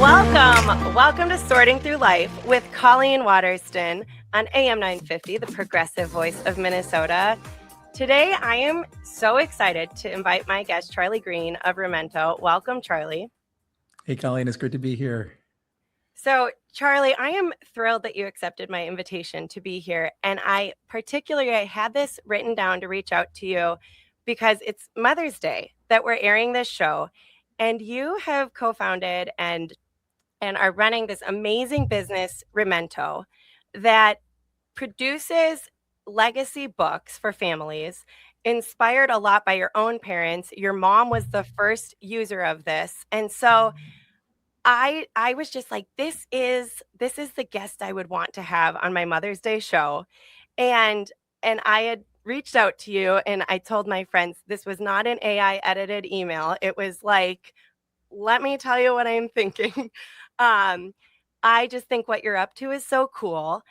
Welcome to Sorting Through Life with Colleen Waterston on AM 950, the progressive voice of Minnesota. Today, I am so excited to invite my guest, Charlie Green of Rumento. Welcome, Charlie. Hey, Colleen, it's great to be here. So, Charlie, I am thrilled that you accepted my invitation to be here. And I had this written down to reach out to you because it's Mother's Day that we're airing this show. And you have co-founded and are running this amazing business, Rumento, that produces legacy books for families, inspired a lot by your own parents. Your mom was the first user of this. And so I was just like, this is the guest I would want to have on my Mother's Day show. And I had reached out to you and I told my friends, this was not an AI edited email. It was like, let me tell you what I'm thinking. I just think what you're up to is so cool.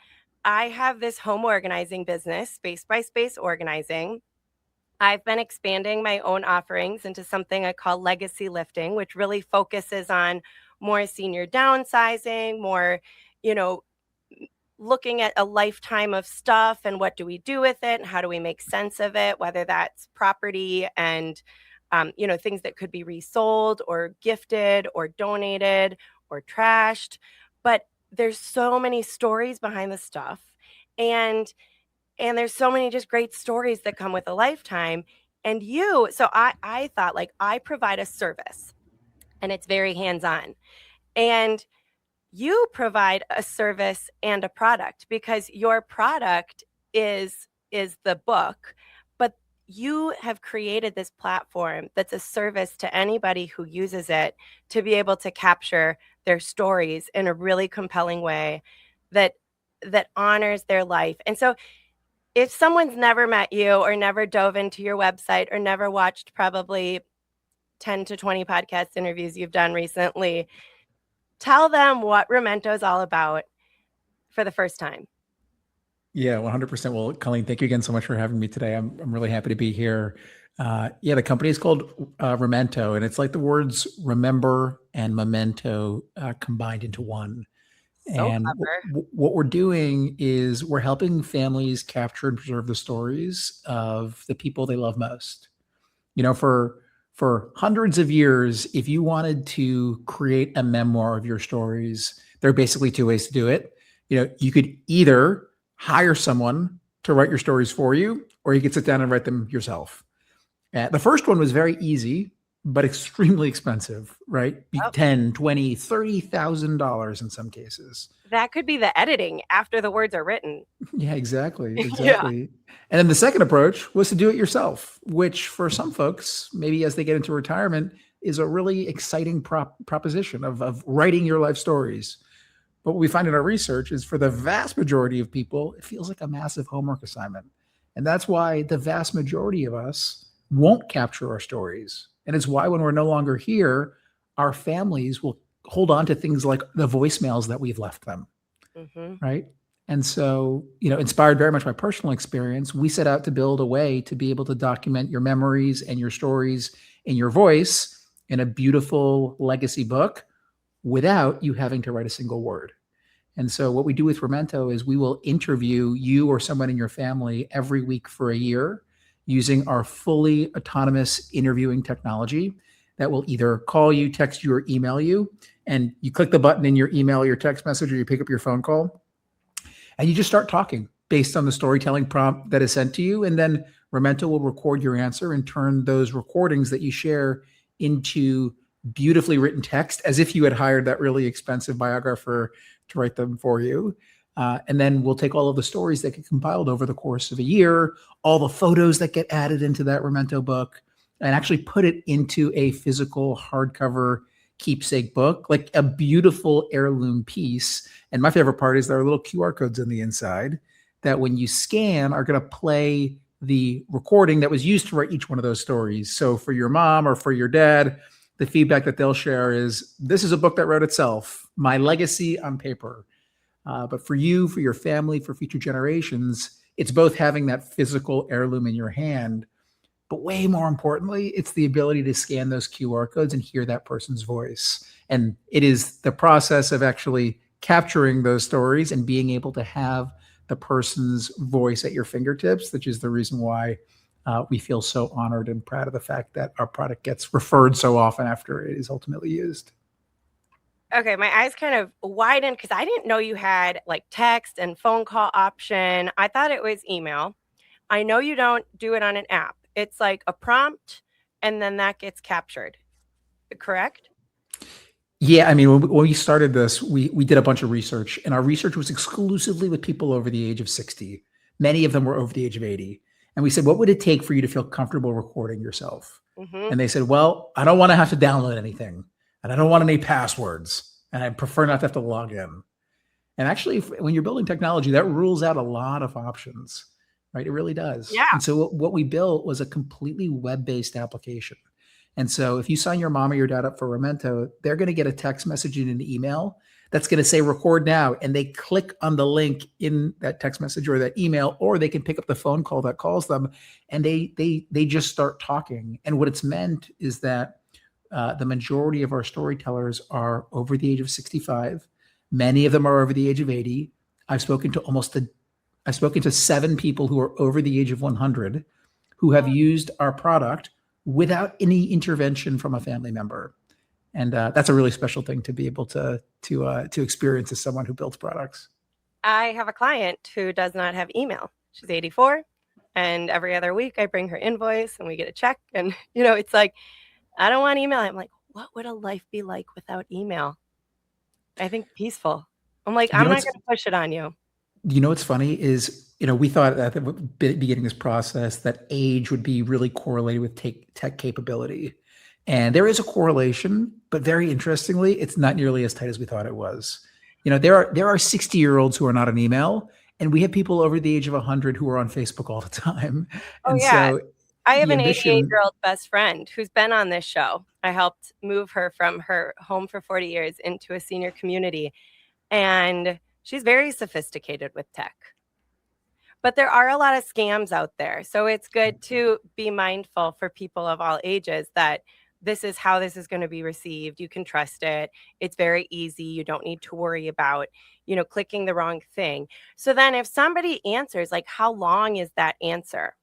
I have this home organizing business, Space by Space Organizing. I've been expanding my own offerings into something I call legacy lifting, which really focuses on more senior downsizing, more, looking at a lifetime of stuff and what do we do with it and how do we make sense of it, whether that's property and, things that could be resold or gifted or donated or trashed. But there's so many stories behind the stuff. And there's so many just great stories that come with a lifetime. And so I thought, like, I provide a service and it's very hands-on. And you provide a service and a product because your product is the book, but you have created this platform that's a service to anybody who uses it to be able to capture their stories in a really compelling way that honors their life. And so if someone's never met you or never dove into your website or never watched probably 10 to 20 podcast interviews you've done recently, tell them what Rumento is all about for the first time. Yeah, 100%. Well, Colleen, thank you again so much for having me today. I'm really happy to be here. The company is called Rumento, and it's like the words remember and memento combined into one. So and what we're doing is we're helping families capture and preserve the stories of the people they love most. For hundreds of years, if you wanted to create a memoir of your stories, there are basically two ways to do it. You could either hire someone to write your stories for you, or you could sit down and write them yourself. The first one was very easy, but extremely expensive, right? $10,000, $20,000, $30,000 in some cases. That could be the editing after the words are written. Yeah, exactly. Yeah. And then the second approach was to do it yourself, which for some folks, maybe as they get into retirement, is a really exciting proposition of writing your life stories. But what we find in our research is for the vast majority of people, it feels like a massive homework assignment. And that's why the vast majority of us won't capture our stories. And it's why when we're no longer here, our families will hold on to things like the voicemails that we've left them, right? And so, inspired very much by personal experience, we set out to build a way to be able to document your memories and your stories in your voice in a beautiful legacy book without you having to write a single word. And so what we do with Rumento is we will interview you or someone in your family every week for a year using our fully autonomous interviewing technology that will either call you, text you, or email you. And you click the button in your email or your text message, or you pick up your phone call, and you just start talking based on the storytelling prompt that is sent to you. And then Rumento will record your answer and turn those recordings that you share into beautifully written text, as if you had hired that really expensive biographer to write them for you. And then we'll take all of the stories that get compiled over the course of a year, all the photos that get added into that Rumento book, and actually put it into a physical hardcover keepsake book, like a beautiful heirloom piece. And my favorite part is there are little QR codes on the inside that when you scan are going to play the recording that was used to write each one of those stories. So for your mom or for your dad, the feedback that they'll share is, this is a book that wrote itself, my legacy on paper. But for you, for your family, for future generations, it's both having that physical heirloom in your hand, But way more importantly, it's the ability to scan those QR codes and hear that person's voice. And it is the process of actually capturing those stories and being able to have the person's voice at your fingertips, which is the reason why we feel so honored and proud of the fact that our product gets referred so often after it is ultimately used. Okay, my eyes kind of widened because I didn't know you had like text and phone call option. I thought it was email. I know you don't do it on an app. It's like a prompt and then that gets captured. Correct? Yeah, I mean, when we started this, we did a bunch of research, and our research was exclusively with people over the age of 60. Many of them were over the age of 80. And we said, what would it take for you to feel comfortable recording yourself? Mm-hmm. And they said, well, I don't want to have to download anything, and I don't want any passwords, and I prefer not to have to log in. And actually, when you're building technology, that rules out a lot of options, right? It really does. Yeah. And so what we built was a completely web-based application. And so if you sign your mom or your dad up for Remento, they're going to get a text message and an email that's going to say record now. And they click on the link in that text message or that email, or they can pick up the phone call that calls them, and they just start talking. And what it's meant is that the majority of our storytellers are over the age of 65. Many of them are over the age of 80. I've spoken to 7 people who are over the age of 100 who have used our product without any intervention from a family member. And that's a really special thing to be able to experience as someone who builds products. I have a client who does not have email. She's 84, and every other week I bring her invoice and we get a check. And, it's like, I don't want email. I'm like, what would a life be like without email? I think peaceful. I'm like, I'm not going to push it on you. What's funny is, we thought at the beginning of this process that age would be really correlated with tech capability. And there is a correlation, but very interestingly, it's not nearly as tight as we thought it was. There are 60-year-olds who are not on email, and we have people over the age of 100 who are on Facebook all the time. Oh, and yeah. So I have an 88-year-old best friend who's been on this show. I helped move her from her home for 40 years into a senior community. And she's very sophisticated with tech. But there are a lot of scams out there. So it's good to be mindful for people of all ages that this is how this is going to be received. You can trust it. It's very easy. You don't need to worry about, clicking the wrong thing. So then if somebody answers, like, how long is that answer?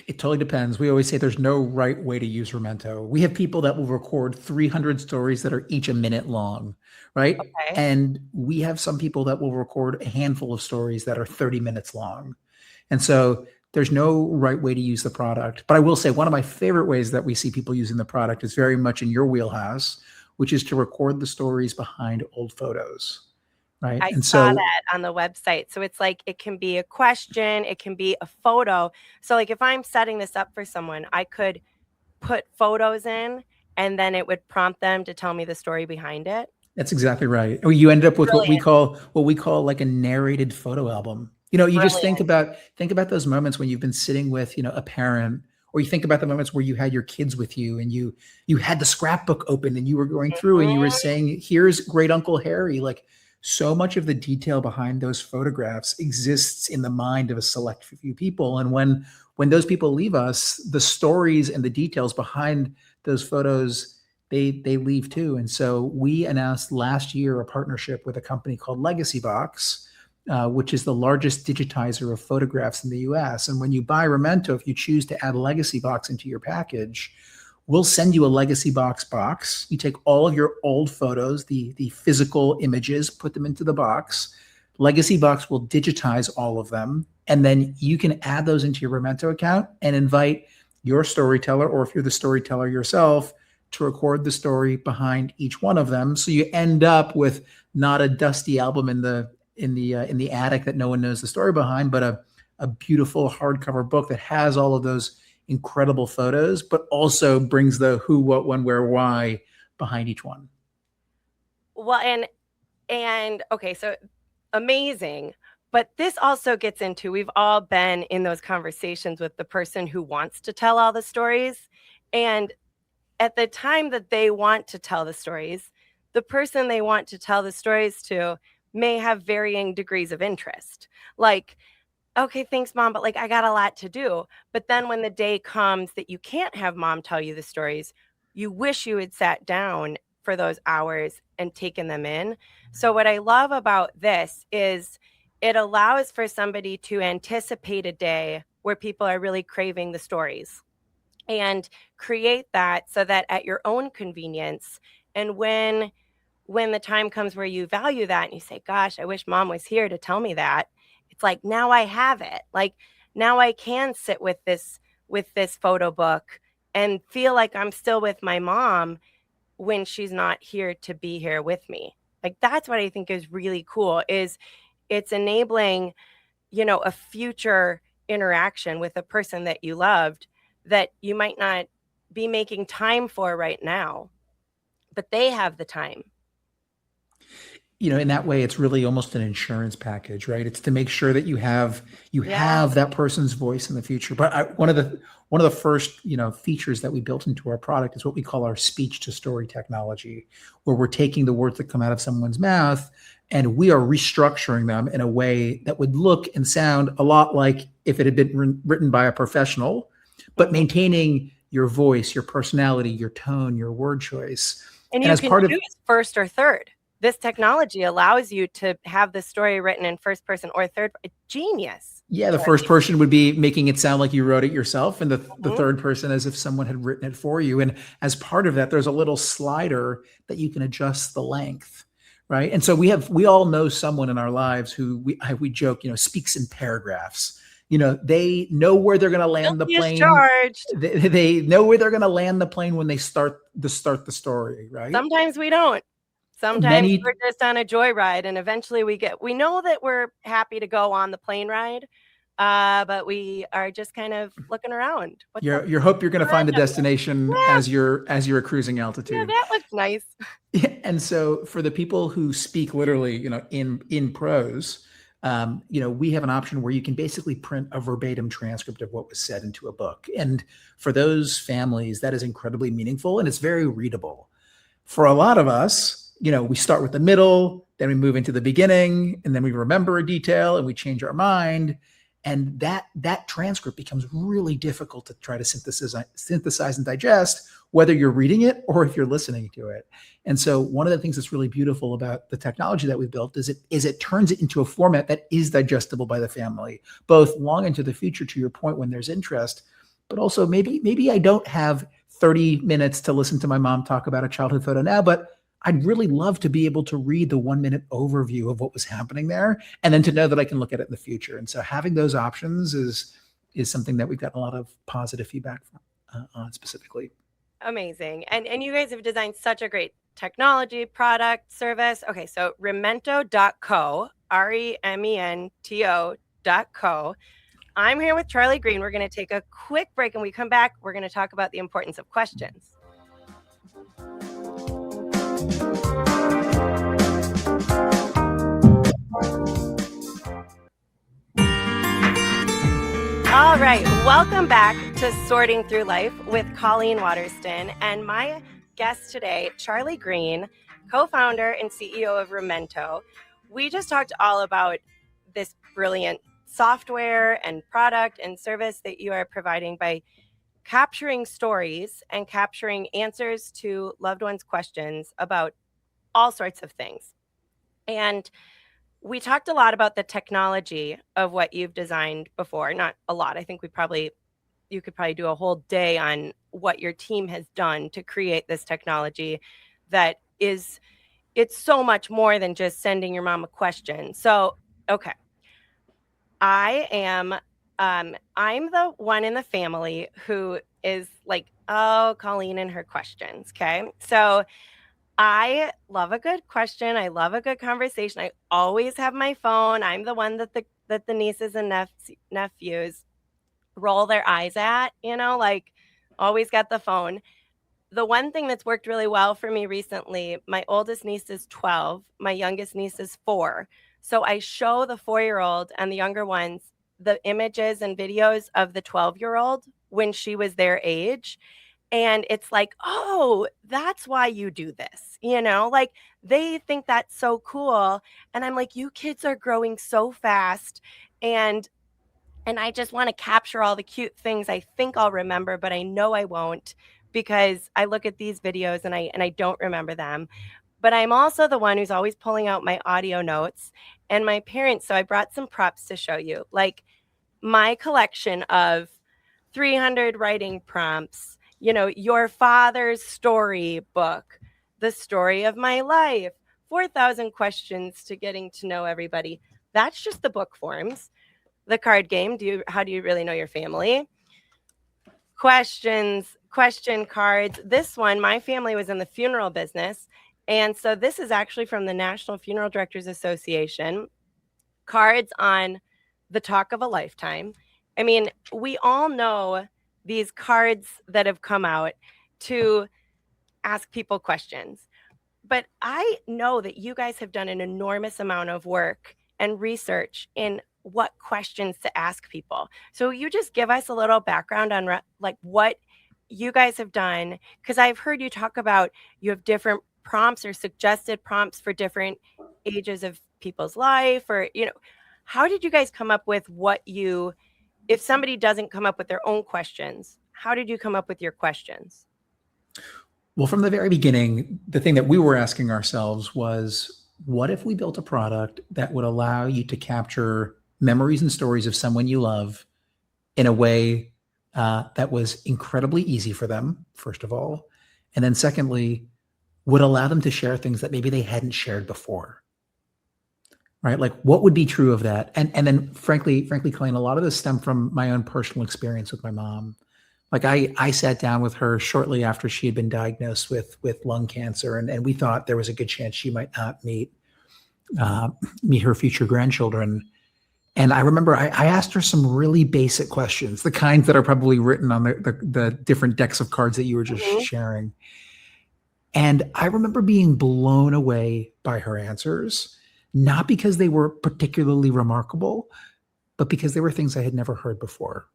It totally depends. We always say there's no right way to use Remento. We have people that will record 300 stories that are each a minute long, right? Okay. And we have some people that will record a handful of stories that are 30 minutes long. And so there's no right way to use the product. But I will say one of my favorite ways that we see people using the product is very much in your wheelhouse, which is to record the stories behind old photos. Right. I saw that on the website. So it's like, it can be a question, it can be a photo. So like if I'm setting this up for someone, I could put photos in and then it would prompt them to tell me the story behind it. That's exactly right. You end up with Brilliant. what we call like a narrated photo album. You just think about those moments when you've been sitting with, a parent, or you think about the moments where you had your kids with you and you had the scrapbook open and you were going through and you were saying, here's great Uncle Harry. Like, so much of the detail behind those photographs exists in the mind of a select few people. And when those people leave us, the stories and the details behind those photos, they leave too. And so we announced last year a partnership with a company called Legacy Box, which is the largest digitizer of photographs in the US. And when you buy Remento, if you choose to add Legacy Box into your package, we'll send you a Legacy box. You take all of your old photos, the physical images, put them into the box. Legacy Box will digitize all of them. And then you can add those into your Remento account and invite your storyteller, or if you're the storyteller yourself, to record the story behind each one of them. So you end up with not a dusty album in the attic that no one knows the story behind, but a beautiful hardcover book that has all of those incredible photos, but also brings the who, what, when, where, why behind each one. Well, and okay, so amazing. But this also gets into, we've all been in those conversations with the person who wants to tell all the stories. And at the time that they want to tell the stories, the person they want to tell the stories to may have varying degrees of interest. Like, okay, thanks, mom, but like I got a lot to do. But then when the day comes that you can't have mom tell you the stories, you wish you had sat down for those hours and taken them in. So, what I love about this is it allows for somebody to anticipate a day where people are really craving the stories and create that so that at your own convenience and when the time comes where you value that and you say, gosh, I wish mom was here to tell me that, it's like now I have it. Like now I can sit with this photo book and feel like I'm still with my mom when she's not here to be here with me. Like that's what I think is really cool is it's enabling, a future interaction with a person that you loved that you might not be making time for right now, but they have the time. In that way, it's really almost an insurance package, right? It's to make sure that you Yeah. have that person's voice in the future. But one of the first features that we built into our product is what we call our speech to story technology, where we're taking the words that come out of someone's mouth and we are restructuring them in a way that would look and sound a lot like if it had been written by a professional, but Mhm. maintaining your voice, your personality, your tone, your word choice. And And you as can part of choose first or third. This technology allows you to have the story written in first person or third. Genius, Yeah, the first Charlie. person would be making it sound like you wrote it yourself, and the Mhm. third person as if someone had written it for you. And as part of that, there's a little slider that you can adjust the length, right? And so we all know someone in our lives who we joke, speaks in paragraphs. They know where they're going to land the Guilty as plane. charged. They know where they're going to land the plane when they start the story, right? Sometimes we don't. Sometimes we're Many just on a joyride and eventually we know that we're happy to go on the plane ride, but we are just kind of looking around. What's up? you hope you're going to find the destination Yeah, as you're at cruising yeah, altitude. that looks nice. Yeah, and so for the people who speak literally, in prose, we have an option where you can basically print a verbatim transcript of what was said into a book. And for those families, that is incredibly meaningful and it's very readable. For a lot of us, we start with the middle, then we move into the beginning, and then we remember a detail and we change our mind. And that transcript becomes really difficult to try to synthesize and digest, whether you're reading it or if you're listening to it. And so one of the things that's really beautiful about the technology that we built is it turns it into a format that is digestible by the family, both long into the future, to your point, when there's interest, but also maybe I don't have 30 minutes to listen to my mom talk about a childhood photo now, but I'd really love to be able to read the 1 minute overview of what was happening there, and then to know that I can look at it in the future. And so having those options is something that we've gotten a lot of positive feedback from, on specifically. Amazing. And you guys have designed such a great technology, product, service. Okay, so Remento.co, REMENTO.co. I'm here with Charlie Green. We're going to take a quick break and we come back. We're going to talk about the importance of questions. All right, welcome back to Sorting Through Life with Colleen Waterston and my guest today, Charlie Green, co-founder and CEO of Remento. We just talked all about this brilliant software and product and service that you are providing by capturing stories and capturing answers to loved ones' questions about all sorts of things. And we talked a lot about the technology of what you've designed before. Not a lot. I think you could probably do a whole day on what your team has done to create this technology that it's so much more than just sending your mom a question. So, okay. I'm the one in the family who is like, oh, Colleen and her questions. Okay. So I love a good question. I love a good conversation. I always have my phone. I'm the one that the nieces and nephews roll their eyes at, like always got the phone. The one thing that's worked really well for me recently, my oldest niece is 12, my youngest niece is 4. So I show the 4-year-old and the younger ones the images and videos of the 12-year-old when she was their age. And it's like, oh, that's why you do this, like they think that's so cool. And I'm like, you kids are growing so fast. And And I just want to capture all the cute things I think I'll remember, but I know I won't because I look at these videos and I don't remember them. But I'm also the one who's always pulling out my audio notes and my parents. So I brought some props to show you, like my collection of 300 writing prompts, your father's story book, the story of my life, 4,000 questions to getting to know everybody. That's just the book forms. The card game, how do you really know your family? Questions, question cards. This one, my family was in the funeral business. And so this is actually from the National Funeral Directors Association. Cards on the talk of a lifetime. I mean, we all know these cards that have come out to ask people questions. But I know that you guys have done an enormous amount of work and research in what questions to ask people. So you just give us a little background on like what you guys have done, because I've heard you talk about you have different prompts or suggested prompts for different ages of people's life, or how did you guys come up with if somebody doesn't come up with their own questions, how did you come up with your questions? Well, from the very beginning, the thing that we were asking ourselves was, what if we built a product that would allow you to capture memories and stories of someone you love in a way that was incredibly easy for them, first of all, and then secondly, would allow them to share things that maybe they hadn't shared before, right? Like, what would be true of that? And then frankly, Colleen, a lot of this stemmed from my own personal experience with my mom. Like I sat down with her shortly after she had been diagnosed with lung cancer, and we thought there was a good chance she might not meet her future grandchildren. And I remember I asked her some really basic questions, the kinds that are probably written on the different decks of cards that you were just sharing. And I remember being blown away by her answers, not because they were particularly remarkable, but because they were things I had never heard before.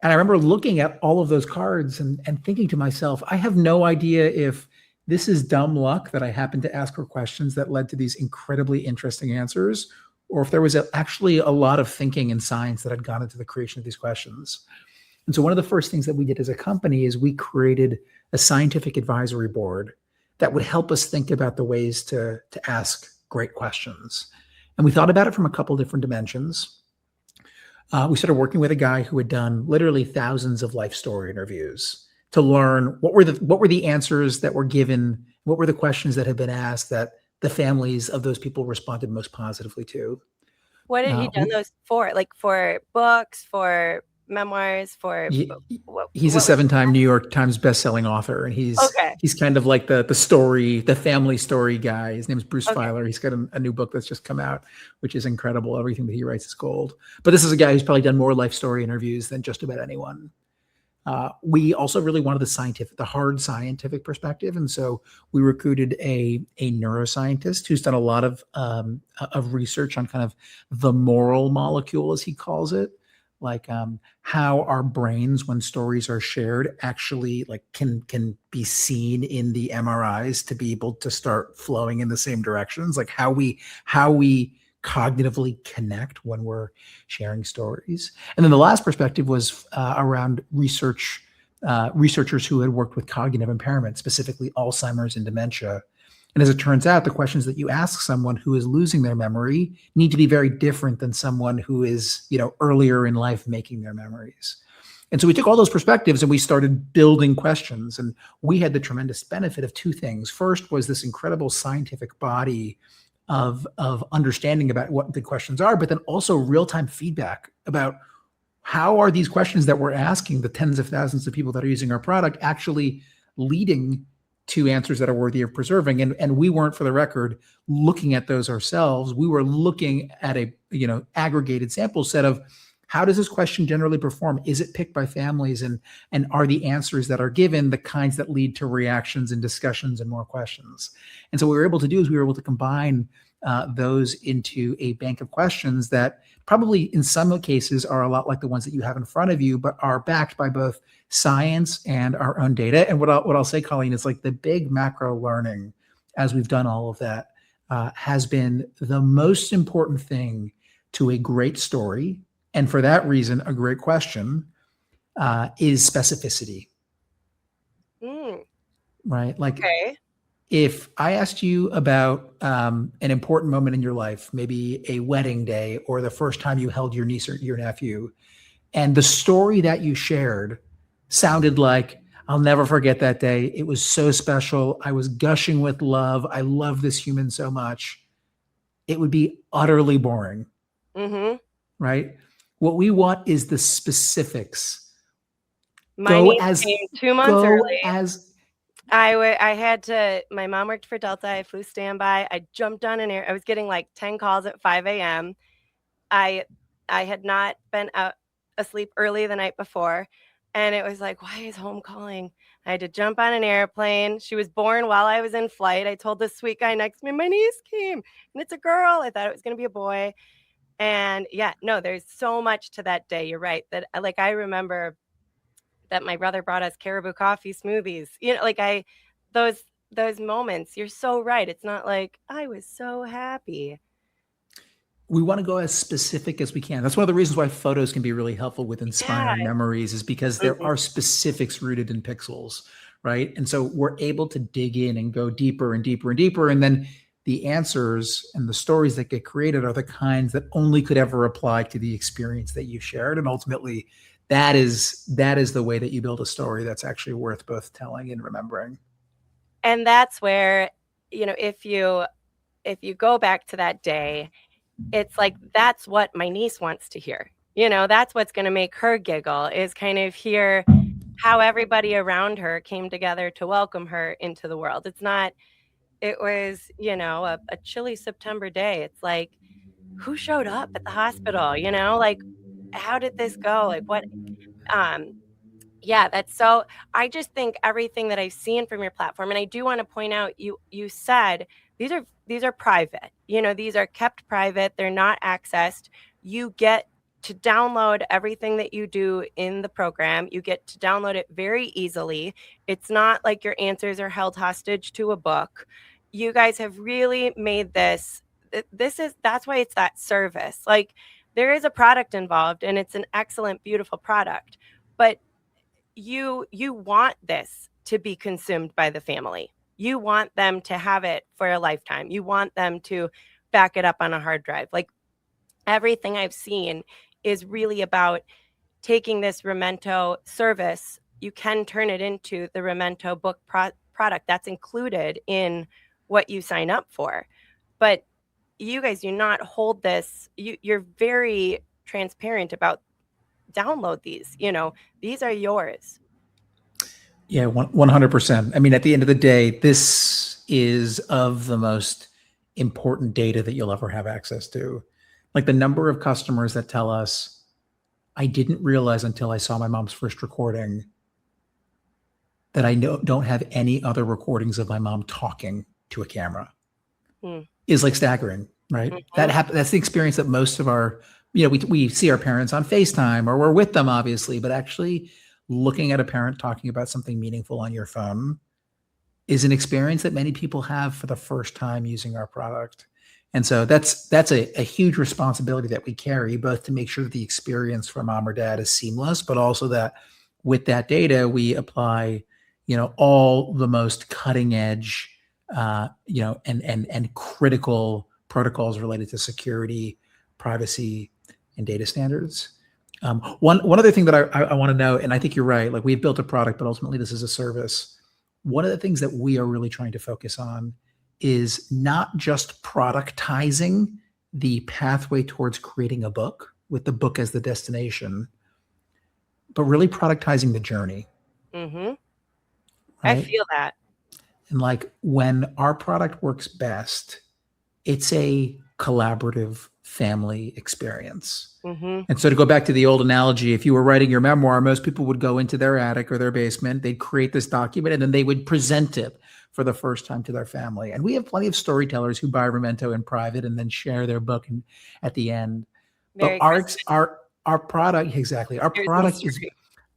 And I remember looking at all of those cards and thinking to myself, I have no idea if this is dumb luck that I happened to ask her questions that led to these incredibly interesting answers, or if there was actually a lot of thinking and science that had gone into the creation of these questions. And so one of the first things that we did as a company is we created a scientific advisory board that would help us think about the ways to ask great questions. And we thought about it from a couple different dimensions. We started working with a guy who had done literally thousands of life story interviews to learn what were the answers that were given, what were the questions that had been asked that the families of those people responded most positively to. What have you done those for? Like for books, for memoirs, for he's a 7-time New York Times bestselling author, and he's kind of like the family story guy. His name's Bruce Feiler. He's got a new book that's just come out, which is incredible. Everything that he writes is gold. But this is a guy who's probably done more life story interviews than just about anyone. We also really wanted the hard scientific perspective, and so we recruited a neuroscientist who's done a lot of research on kind of the moral molecule, as he calls it. Like how our brains, when stories are shared, actually like can be seen in the MRIs to be able to start flowing in the same directions, like how we cognitively connect when we're sharing stories. And then the last perspective was around researchers who had worked with cognitive impairment, specifically Alzheimer's and dementia. And as it turns out, the questions that you ask someone who is losing their memory need to be very different than someone who is, earlier in life making their memories. And so we took all those perspectives and we started building questions. And we had the tremendous benefit of two things. First was this incredible scientific body of understanding about what the questions are, but then also real-time feedback about how are these questions that we're asking the tens of thousands of people that are using our product actually leading to answers that are worthy of preserving. And we weren't, for the record, looking at those ourselves. We were looking at a aggregated sample set of how does this question generally perform? Is it picked by families? And are the answers that are given the kinds that lead to reactions and discussions and more questions? And so what we were able to do is we were able to combine those into a bank of questions that probably in some cases are a lot like the ones that you have in front of you, but are backed by both science and our own data. And what I'll say, Colleen, is like the big macro learning as we've done all of that has been the most important thing to a great story And for that reason, a great question is specificity, Mm, right? Like okay. if I asked you about an important moment in your life, maybe a wedding day or the first time you held your niece or your nephew, and the story that you shared sounded like, I'll never forget that day. It was so special. I was gushing with love. I love this human so much. It would be utterly boring, Mm-hmm. right? What we want is the specifics. My Go niece as came 2 months go early. as I had to, my mom worked for Delta. I flew standby. I jumped on an air. I was getting like 10 calls at 5 a.m. I I had not been out asleep early the night before. And it was like, why is home calling? I had to jump on an airplane. She was born while I was in flight. I told the sweet guy next to me, my niece came and it's a girl. I thought it was going to be a boy. And yeah, no, there's so much to that day. You're right. That like I remember that my brother brought us caribou coffee smoothies. Like those those moments. You're so right. It's not like I was so happy. we want to go as specific as we can. That's one of the reasons why photos can be really helpful with Yeah. inspiring memories, is because there Mhm. are specifics rooted in pixels, right? And so we're able to dig in and go deeper and deeper and deeper. And then the answers and the stories that get created are the kinds that only could ever apply to the experience that you shared. And ultimately, that is the way that you build a story that's actually worth both telling and remembering. And that's where, if you go back to that day, it's like that's what my niece wants to hear. That's what's going to make her giggle is kind of hear how everybody around her came together to welcome her into the world. It's not it was, a chilly September day. It's like who showed up at the hospital, like how did this go? Like what um yeah, that's so I just think everything that I've seen from your platform, and I do want to point out you said these are private. These are kept private. They're not accessed. You get to download everything that you do in the program. You get to download it very easily. It's not like your answers are held hostage to a book. You guys have really made that's why it's that service. Like there is a product involved and it's an excellent, beautiful product. But you want this to be consumed by the family. You want them to have it for a lifetime. You want them to back it up on a hard drive. Like everything I've seen is really about taking this Remento service. You can turn it into the Remento book product that's included in what you sign up for. But you guys do not hold this. You're very transparent about download these. These are yours. Yeah, 100%. I mean, at the end of the day, this is of the most important data that you'll ever have access to. Like the number of customers that tell us, I didn't realize until I saw my mom's first recording that I don't have any other recordings of my mom talking to a camera is like staggering, right? Mhm. That's the experience that most of our, we see our parents on FaceTime or we're with them, obviously, but actually looking at a parent talking about something meaningful on your phone is an experience that many people have for the first time using our product. And so that's a huge responsibility that we carry, both to make sure that the experience for mom or dad is seamless, but also that with that data, we apply, all the most cutting edge, and critical protocols related to security, privacy, and data standards. One other thing that I want to know, and I think you're right, like we've built a product, but ultimately this is a service. One of the things that we are really trying to focus on is not just productizing the pathway towards creating a book with the book as the destination, but really productizing the journey, Mhm. I right? feel that. And like when our product works best, it's a collaborative family experience. Mhm. And so to go back to the old analogy, if you were writing your memoir, most people would go into their attic or their basement, they'd create this document, and then they would present it for the first time to their family. And we have plenty of storytellers who buy Memento in private and then share their book at the end. But Merry Christmas. our product, exactly, Here's mystery.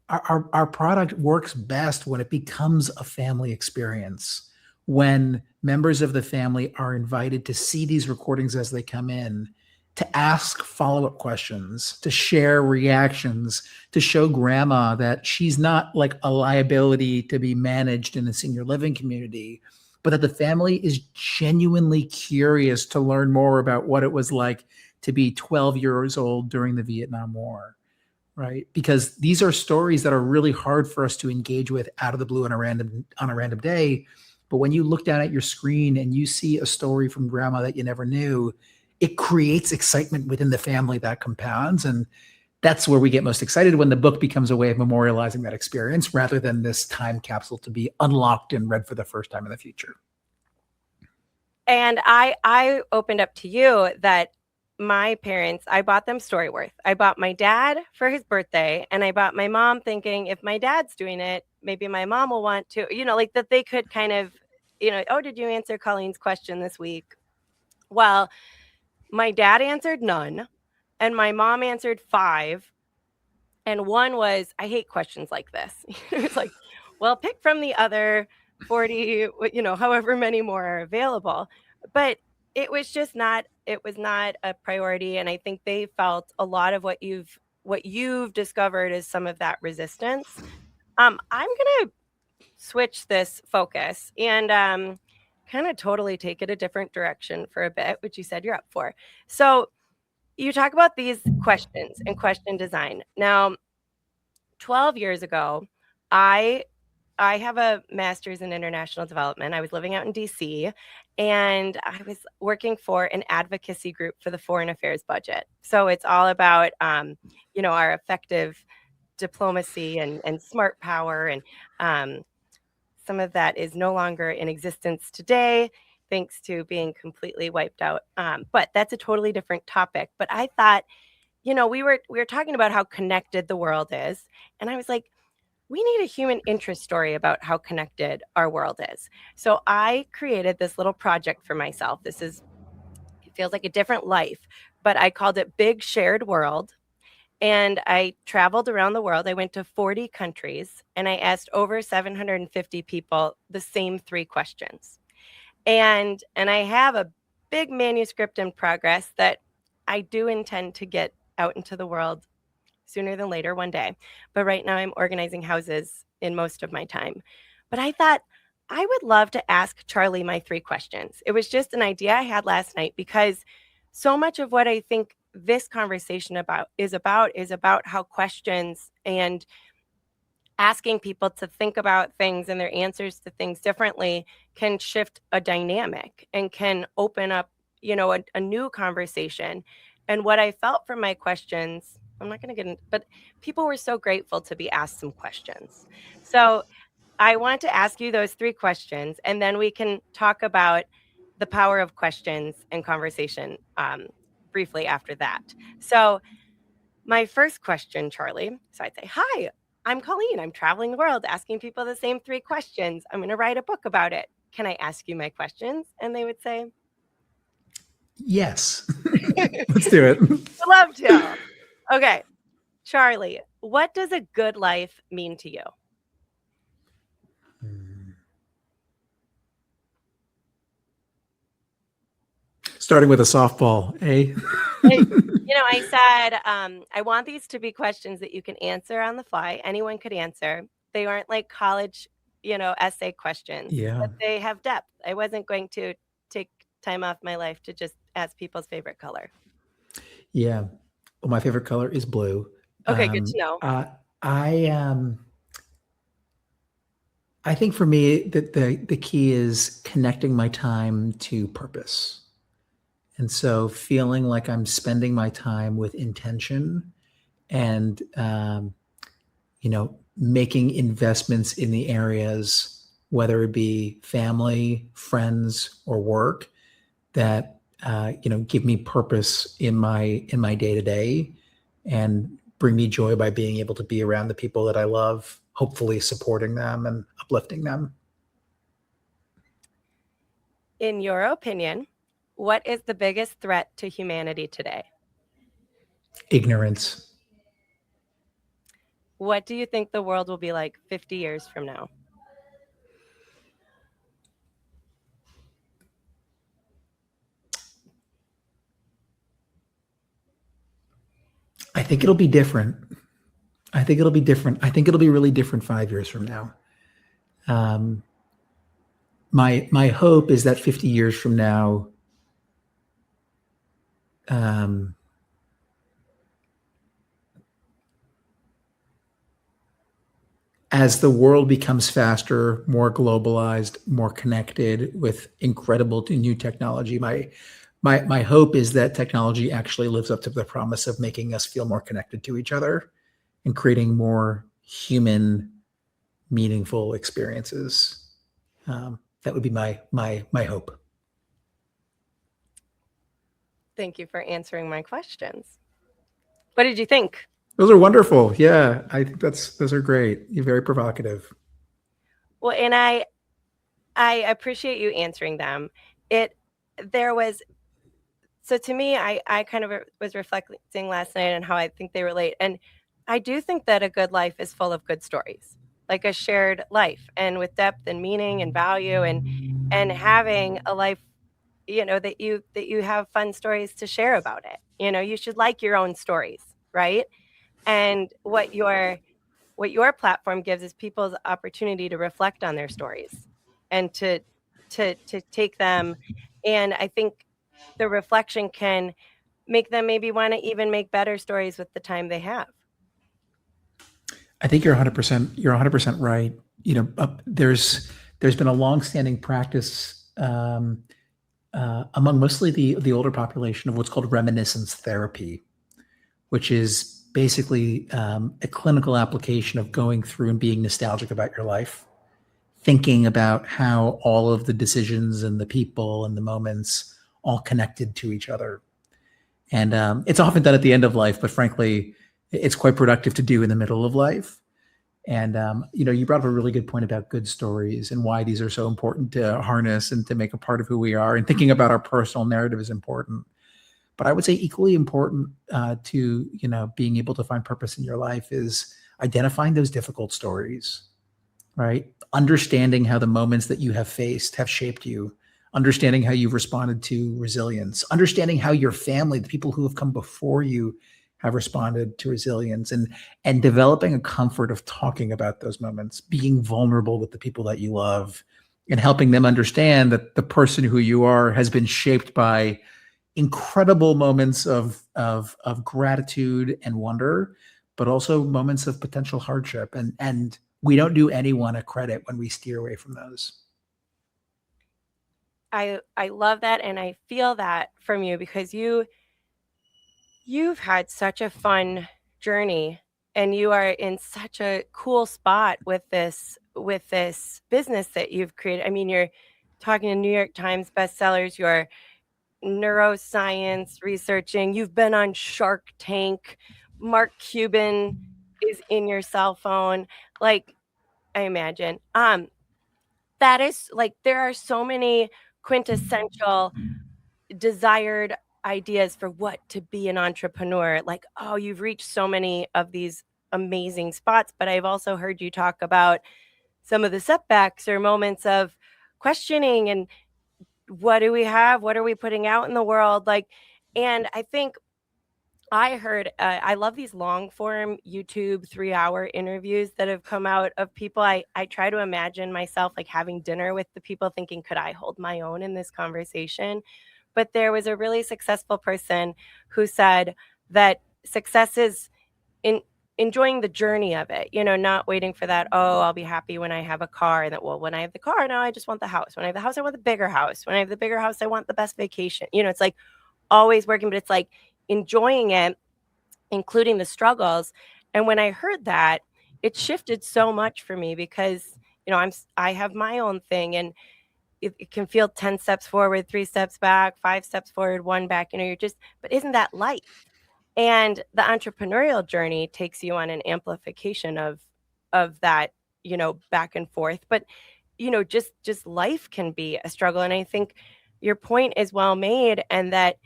our product works best when it becomes a family experience, when members of the family are invited to see these recordings as they come in to ask follow-up questions, to share reactions, to show grandma that she's not like a liability to be managed in a senior living community, but that the family is genuinely curious to learn more about what it was like to be 12 years old during the Vietnam War, right? Because these are stories that are really hard for us to engage with out of the blue on a random day. But when you look down at your screen and you see a story from grandma that you never knew, it creates excitement within the family that compounds. And that's where we get most excited, when the book becomes a way of memorializing that experience rather than this time capsule to be unlocked and read for the first time in the future. And I opened up to you that my parents, I bought them Storyworth. I bought my dad for his birthday, and I bought my mom thinking, if my dad's doing it, maybe my mom will want to, like that they could kind of, oh, did you answer Colleen's question this week? Well, my dad answered none, and my mom answered 5. And one was, I hate questions like this. It's like, well, pick from the other 40, however many more are available. But it was just not, it was not a priority. And I think they felt a lot of what you've discovered is some of that resistance. I'm gonna switch this focus and kind of totally take it a different direction for a bit, which you said you're up for. So you talk about these questions and question design. Now, 12 years ago, I have a master's in international development. I was living out in DC, and I was working for an advocacy group for the foreign affairs budget. So it's all about our effective diplomacy and smart power, and some of that is no longer in existence today, thanks to being completely wiped out. But that's a totally different topic. But I thought, we were talking about how connected the world is, and I was like, we need a human interest story about how connected our world is. So I created this little project for myself. It feels like a different life, but I called it Big Shared World. And I traveled around the world. I went to 40 countries, and I asked over 750 people the same 3 questions. And I have a big manuscript in progress that I do intend to get out into the world sooner than later one day. But right now I'm organizing houses in most of my time. But I thought I would love to ask Charlie my 3 questions. It was just an idea I had last night, because so much of what I think this conversation is about how questions and asking people to think about things and their answers to things differently can shift a dynamic and can open up, a new conversation. And what I felt from my questions, I'm not going to get into, but people were so grateful to be asked some questions. So I want to ask you those 3 questions, and then we can talk about the power of questions and conversation briefly after that. So my first question, Charlie, so I'd say, hi, I'm Colleen. I'm traveling the world asking people the same 3 questions. I'm going to write a book about it. Can I ask you my questions? And they would say, yes. Let's do it. I'd love to. Okay. Charlie, what does a good life mean to you? Starting with a softball, eh? I said, I want these to be questions that you can answer on the fly. Anyone could answer. They aren't like college, essay questions. Yeah. But they have depth. I wasn't going to take time off my life to just ask people's favorite color. Yeah. Well, my favorite color is blue. Okay, good to know. I think for me that the key is connecting my time to purpose. And so feeling like I'm spending my time with intention and, making investments in the areas, whether it be family, friends, or work, that, give me purpose in my day to day and bring me joy by being able to be around the people that I love, hopefully supporting them and uplifting them. In your opinion, what is the biggest threat to humanity today? Ignorance. What do you think the world will be like 50 years from now? think it'll be different. I think it'll be different. I think it'll be really different 5 years from now. My hope is that 50 years from now, as the world becomes faster, more globalized, more connected with incredible new technology, my hope is that technology actually lives up to the promise of making us feel more connected to each other and creating more human, meaningful experiences. That would be my hope. Thank you for answering my questions. What did you think? Those are wonderful. Yeah, I think those are great. You're very provocative. Well, and I appreciate you answering them. So to me, I kind of was reflecting last night on how I think they relate. And I do think that a good life is full of good stories, like a shared life and with depth and meaning and value and having a life, that you have fun stories to share about it. You should like your own stories, right? And what your platform gives is people's opportunity to reflect on their stories and to take them. And I think the reflection can make them maybe want to even make better stories with the time they have. I think you're 100% right. There's been a longstanding practice among mostly the older population of what's called reminiscence therapy, which is basically a clinical application of going through and being nostalgic about your life, thinking about how all of the decisions and the people and the moments all connected to each other. And it's often done at the end of life, but frankly, it's quite productive to do in the middle of life. And you brought up a really good point about good stories and why these are so important to harness and to make a part of who we are. And thinking about our personal narrative is important. But I would say equally important to being able to find purpose in your life is identifying those difficult stories, right? Understanding how the moments that you have faced have shaped you, understanding how you've responded to resilience, understanding how your family, the people who have come before you, have responded to resilience, and developing a comfort of talking about those moments, being vulnerable with the people that you love, and helping them understand that the person who you are has been shaped by incredible moments of gratitude and wonder, but also moments of potential hardship. And we don't do anyone a credit when we steer away from those. I love that, and I feel that from you because you've had such a fun journey, and you are in such a cool spot with this business that you've created. I mean, you're talking to New York Times bestsellers, you're neuroscience researching, you've been on Shark Tank, Mark Cuban is in your cell phone. Like, I imagine. That is like there are so many quintessential desired ideas for what to be an entrepreneur. Like, oh, you've reached so many of these amazing spots, but I've also heard you talk about some of the setbacks or moments of questioning and what do we have? What are we putting out in the world? Like, and I think I heard, I love these long form YouTube 3-hour interviews that have come out of people. I try to imagine myself like having dinner with the people thinking, could I hold my own in this conversation? But there was a really successful person who said that success is in enjoying the journey of it, not waiting for that, oh, I'll be happy when I have a car. And that, well, when I have the car, now I just want the house. When I have the house, I want the bigger house. When I have the bigger house, I want the best vacation. It's like always working, but it's like enjoying it, including the struggles. And when I heard that, it shifted so much for me because, I have my own thing, and it can feel 10 steps forward, 3 steps back, 5 steps forward, 1 back, but isn't that life? And the entrepreneurial journey takes you on an amplification of that, back and forth. But, just life can be a struggle. And I think your point is well made, and that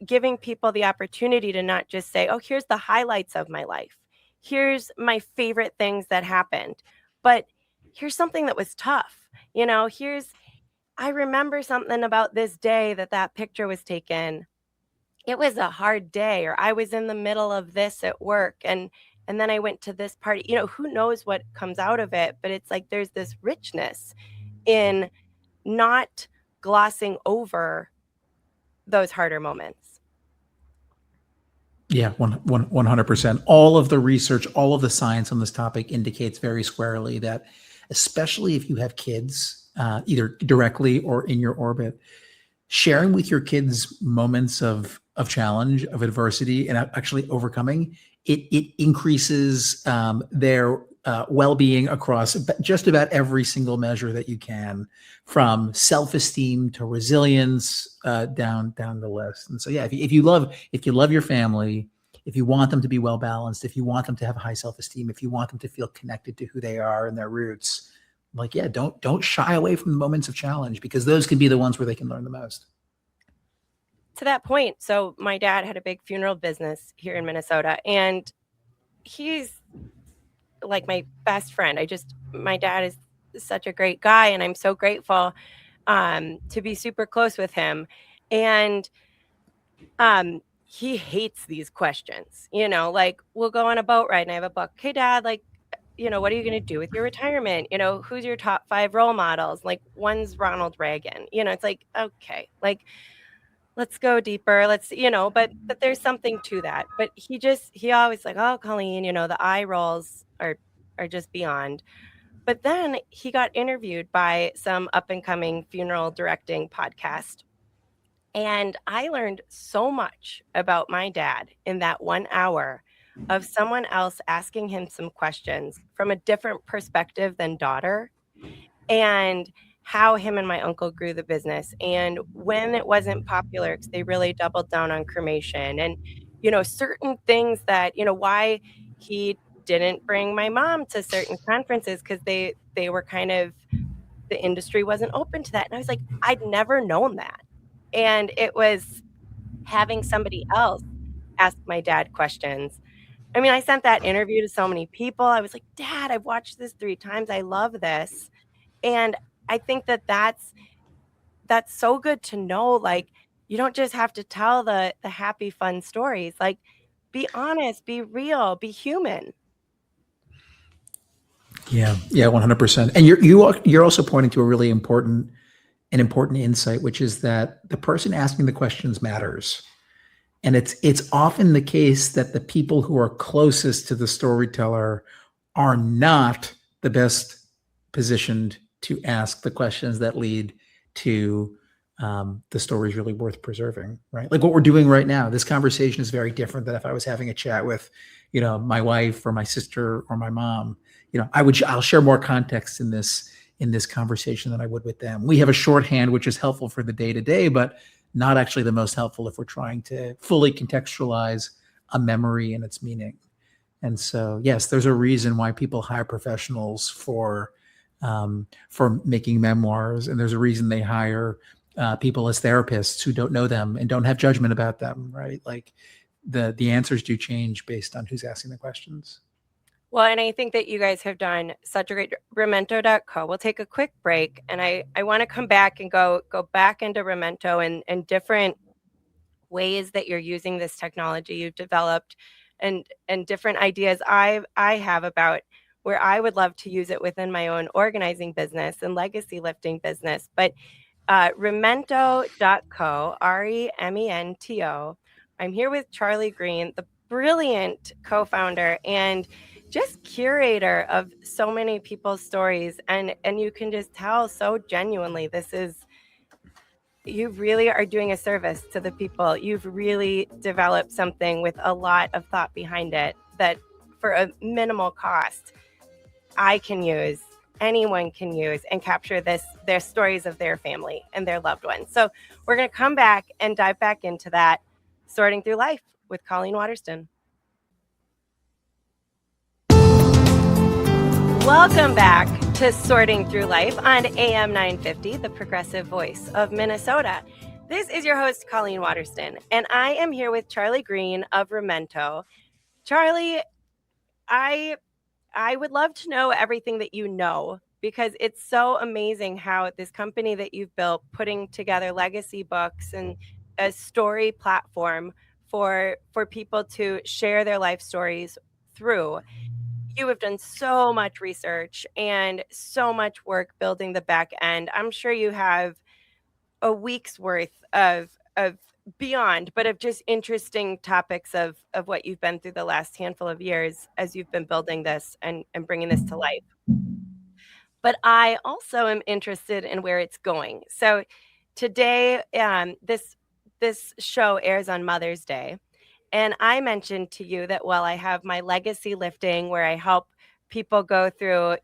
giving people the opportunity to not just say, oh, here's the highlights of my life. Here's my favorite things that happened. But here's something that was tough. I remember something about this day that picture was taken. it was a hard day, or I was in the middle of this at work, and then I went to this party. Who knows what comes out of it, but it's like there's this richness in not glossing over those harder moments. Yeah, 100%. All of the research, all of the science on this topic indicates very squarely that, especially if you have kids, either directly or in your orbit, sharing with your kids moments of challenge, of adversity, and actually overcoming it increases their well-being across just about every single measure that you can, from self-esteem to resilience, down the list. And so, yeah, if you love your family, if you want them to be well balanced, if you want them to have high self-esteem, if you want them to feel connected to who they are and their roots, like, yeah, don't shy away from the moments of challenge, because those can be the ones where they can learn the most. To that point, so my dad had a big funeral business here in Minnesota, and he's like my best friend. My dad is such a great guy, and I'm so grateful to be super close with him. And he hates these questions. Like, we'll go on a boat ride and I have a book. Hey, Dad, like, what are you going to do with your retirement? Who's your top 5 role models? Like, one's Ronald Reagan. It's like, okay, like, let's go deeper. Let's, but there's something to that. But he always like, oh, Colleen, the eye rolls are just beyond. But then he got interviewed by some up and coming funeral directing podcast. And I learned so much about my dad in that 1 hour of someone else asking him some questions from a different perspective than daughter, and how him and my uncle grew the business, and when it wasn't popular, because they really doubled down on cremation, and certain things that why he didn't bring my mom to certain conferences, because they were kind of, the industry wasn't open to that. And I was like, I'd never known that. And it was having somebody else ask my dad questions. I mean, I sent that interview to so many people. I was like, Dad, I've watched this 3 times. I love this. And I think that that's so good to know. Like, you don't just have to tell the happy, fun stories. Like, be honest, be real, be human. Yeah, 100%. And you're also pointing to a really important insight, which is that the person asking the questions matters. And it's often the case that the people who are closest to the storyteller are not the best positioned to ask the questions that lead to the stories really worth preserving, right? Like what we're doing right now. This conversation is very different than if I was having a chat with, my wife or my sister or my mom. I'll share more context in this conversation than I would with them. We have a shorthand, which is helpful for the day to day, but not actually the most helpful if we're trying to fully contextualize a memory and its meaning. And so, yes, there's a reason why people hire professionals for making memoirs, and there's a reason they hire people as therapists who don't know them and don't have judgment about them, right? Like the answers do change based on who's asking the questions. Well, and I think that you guys have done such a great Remento.co. We'll take a quick break, and I want to come back and go back into Remento and different ways that you're using this technology you've developed, and different ideas I have about where I would love to use it within my own organizing business and legacy lifting business. But Remento.co, REMENTO. I'm here with Charlie Green, the brilliant co-founder and just curator of so many people's stories, and you can just tell so genuinely you really are doing a service to the people. You've really developed something with a lot of thought behind it that for a minimal cost I can use, anyone can use, and capture their stories of their family and their loved ones. So we're going to come back and dive back into that, sorting through life with Colleen Waterston. Welcome back to Sorting Through Life on AM 950, the progressive voice of Minnesota. This is your host, Colleen Waterston, and I am here with Charlie Green of Remento. Charlie, I would love to know everything that you know, because it's so amazing how this company that you've built, putting together legacy books and a story platform for people to share their life stories through. You have done so much research and so much work building the back end. I'm sure you have a week's worth of beyond, but of just interesting topics of what you've been through the last handful of years as you've been building this and bringing this to life. But I also am interested in where it's going. So today, this show airs on Mother's Day, and I mentioned to you that while I have my legacy lifting, where I help people go through,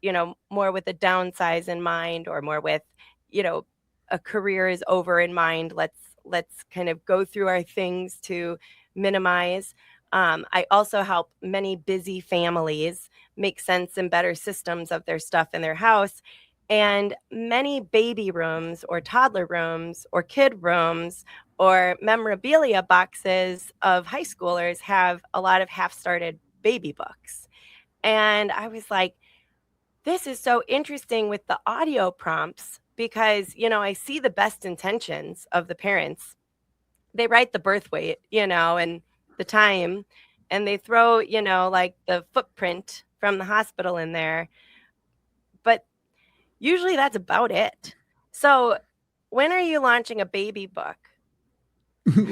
more with a downsize in mind, or more with, you know, a career is over in mind. Let's kind of go through our things to minimize. I also help many busy families make sense and better systems of their stuff in their house. And many baby rooms or toddler rooms or kid rooms or memorabilia boxes of high schoolers have a lot of half-started baby books. And I was like, this is so interesting with the audio prompts because, I see the best intentions of the parents. They write the birth weight, and the time, and they throw, like the footprint from the hospital in there. But usually that's about it. So when are you launching a baby book?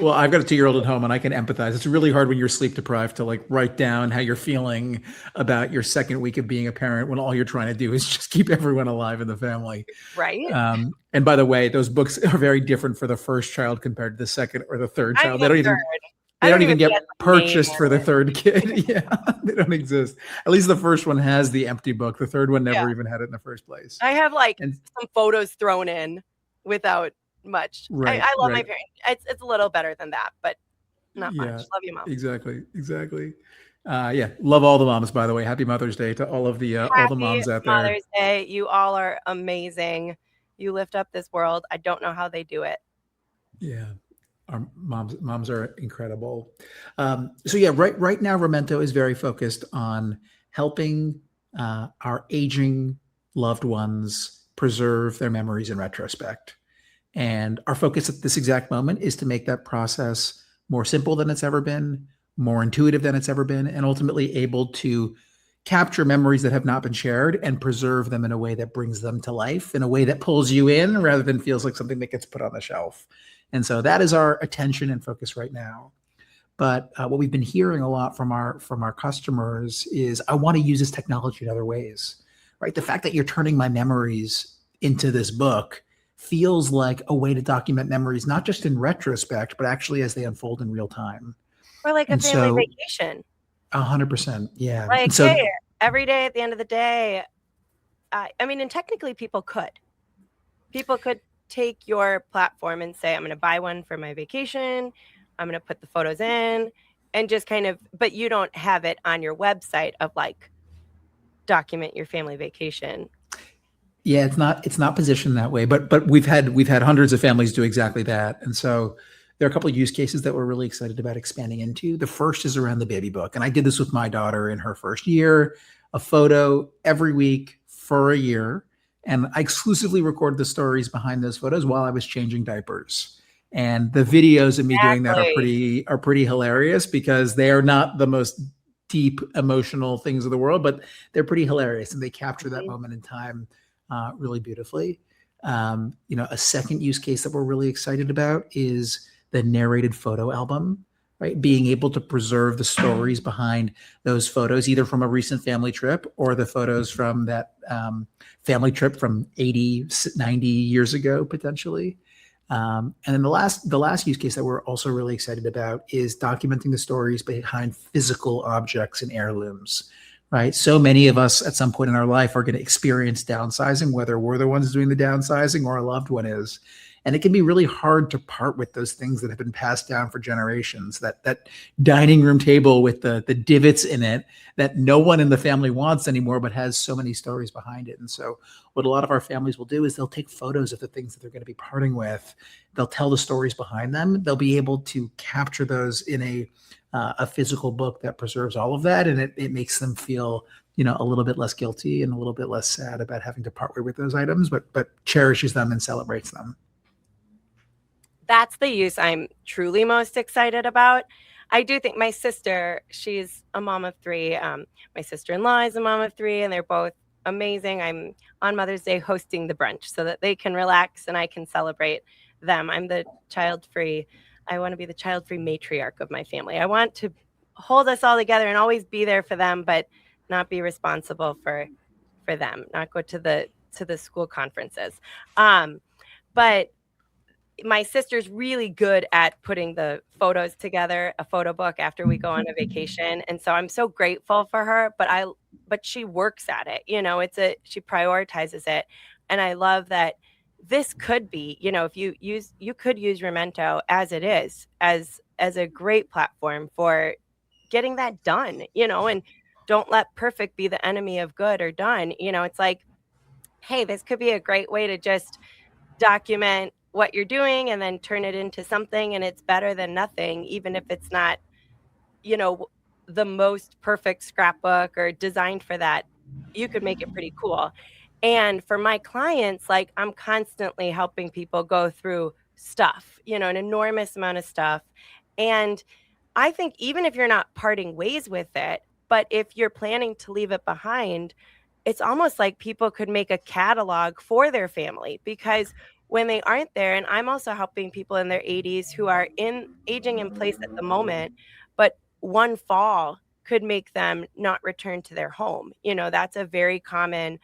Well, I've got a 2-year-old at home and I can empathize. It's really hard when you're sleep deprived to like write down how you're feeling about your second week of being a parent when all you're trying to do is just keep everyone alive in the family. Right. And by the way, those books are very different for the first child compared to the second or the third child. They don't even get purchased for the third kid. Yeah, they don't exist. At least the first one has the empty book. The third one never even had it in the first place. I have some photos thrown in without much. Right, I love my parents. It's a little better than that, but not much. Love you, Mom. Exactly. Love all the moms, by the way. Happy Mother's Day to all of the all the moms out there. Mother's Day. You all are amazing. You lift up this world. I don't know how they do it. Yeah. Our moms are incredible. Right now, Romento is very focused on helping our aging loved ones preserve their memories in retrospect. And our focus at this exact moment is to make that process more simple than it's ever been, more intuitive than it's ever been, and ultimately able to capture memories that have not been shared and preserve them in a way that brings them to life, in a way that pulls you in rather than feels like something that gets put on the shelf. And so that is our attention and focus right now. But what we've been hearing a lot from our customers is, I want to use this technology in other ways, right? The fact that you're turning my memories into this book feels like a way to document memories, not just in retrospect, but actually as they unfold in real time. Or like a family vacation. 100%. Yeah. Like, hey, every day at the end of the day, and technically people could take your platform and say, I'm going to buy one for my vacation. I'm going to put the photos in and just kind of, but you don't have it on your website of like, document your family vacation. Yeah, it's not positioned that way, but we've had hundreds of families do exactly that. And so there are a couple of use cases that we're really excited about expanding into. The first is around the baby book. And I did this with my daughter in her first year, a photo every week for a year. And I exclusively recorded the stories behind those photos while I was changing diapers. And the videos of me doing that are pretty hilarious because they are not the most deep emotional things of the world, but they're pretty hilarious and they capture that moment in time really beautifully. A second use case that we're really excited about is the narrated photo album, right? Being able to preserve the stories behind those photos, either from a recent family trip or the photos from that family trip from 80, 90 years ago, potentially. And then the last use case that we're also really excited about is documenting the stories behind physical objects and heirlooms, right? So many of us at some point in our life are going to experience downsizing, whether we're the ones doing the downsizing or a loved one is. And it can be really hard to part with those things that have been passed down for generations. That dining room table with the divots in it that no one in the family wants anymore, but has so many stories behind it. And so what a lot of our families will do is they'll take photos of the things that they're going to be parting with. They'll tell the stories behind them. They'll be able to capture those in a physical book that preserves all of that. And it makes them feel, a little bit less guilty and a little bit less sad about having to part with those items, but cherishes them and celebrates them. That's the use I'm truly most excited about. I do think my sister, she's a mom of three. My sister-in-law is a mom of three, and they're both amazing. I'm on Mother's Day hosting the brunch so that they can relax and I can celebrate them. I'm the child-free. I want to be the child-free matriarch of my family. I want to hold us all together and always be there for them, but not be responsible for them, not go to the school conferences. But my sister's really good at putting the photos together, a photo book after we go on a vacation. And so I'm so grateful for her, but she works at it. She prioritizes it. And I love that this could be, if you could use Memento as it is, as a great platform for getting that done, and don't let perfect be the enemy of good or done. It's like, hey, this could be a great way to just document what you're doing and then turn it into something, and it's better than nothing, even if it's not, you know, the most perfect scrapbook or designed for that. You could make it pretty cool. And for my clients, like, I'm constantly helping people go through stuff, an enormous amount of stuff. And I think even if you're not parting ways with it, but if you're planning to leave it behind, it's almost like people could make a catalog for their family, because when they aren't there, and I'm also helping people in their 80s who are aging in place at the moment, but one fall could make them not return to their home. That's a very common,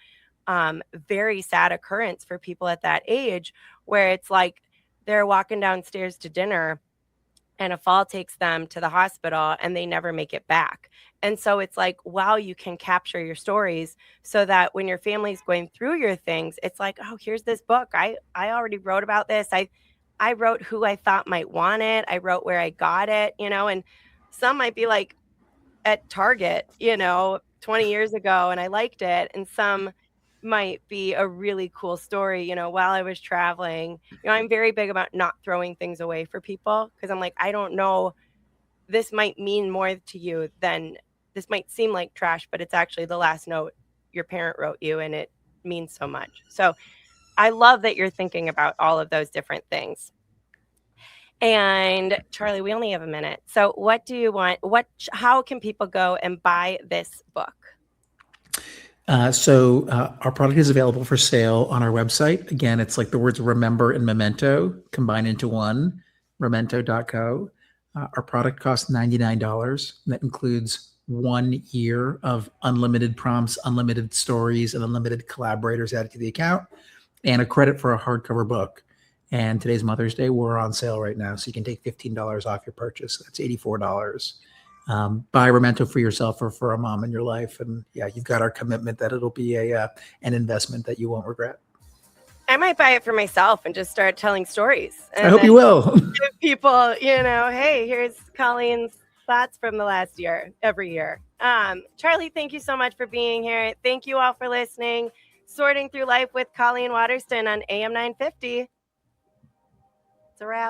very sad occurrence for people at that age, where it's like they're walking downstairs to dinner and a fall takes them to the hospital and they never make it back. And so it's like, wow, you can capture your stories so that when your family's going through your things, it's like, oh, here's this book. I already wrote about this. I wrote who I thought might want it. I wrote where I got it, and some might be like at Target, 20 years ago, and I liked it. And some might be a really cool story, while I was traveling. I'm very big about not throwing things away for people, because I'm like, I don't know, this might mean more to you than this might seem like trash, but it's actually the last note your parent wrote you, and it means so much. So I love that you're thinking about all of those different things. And Charlie, we only have a minute. So what do you want? How can people go and buy this book? Our product is available for sale on our website. Again, it's like the words remember and memento combined into one, memento.co. Our product costs $99. That includes 1 year of unlimited prompts, unlimited stories, and unlimited collaborators added to the account, and a credit for a hardcover book. And today's Mother's Day, we're on sale right now, so you can take $15 off your purchase. That's $84. Buy Memento for yourself or for a mom in your life, and yeah, you've got our commitment that it'll be an investment that you won't regret. I might buy it for myself and just start telling stories. I hope you will. Give people, hey, here's Colleen's thoughts from the last year, every year. Charlie, thank you so much for being here. Thank you all for listening. Sorting Through Life with Colleen Waterston on AM 950. It's a wrap.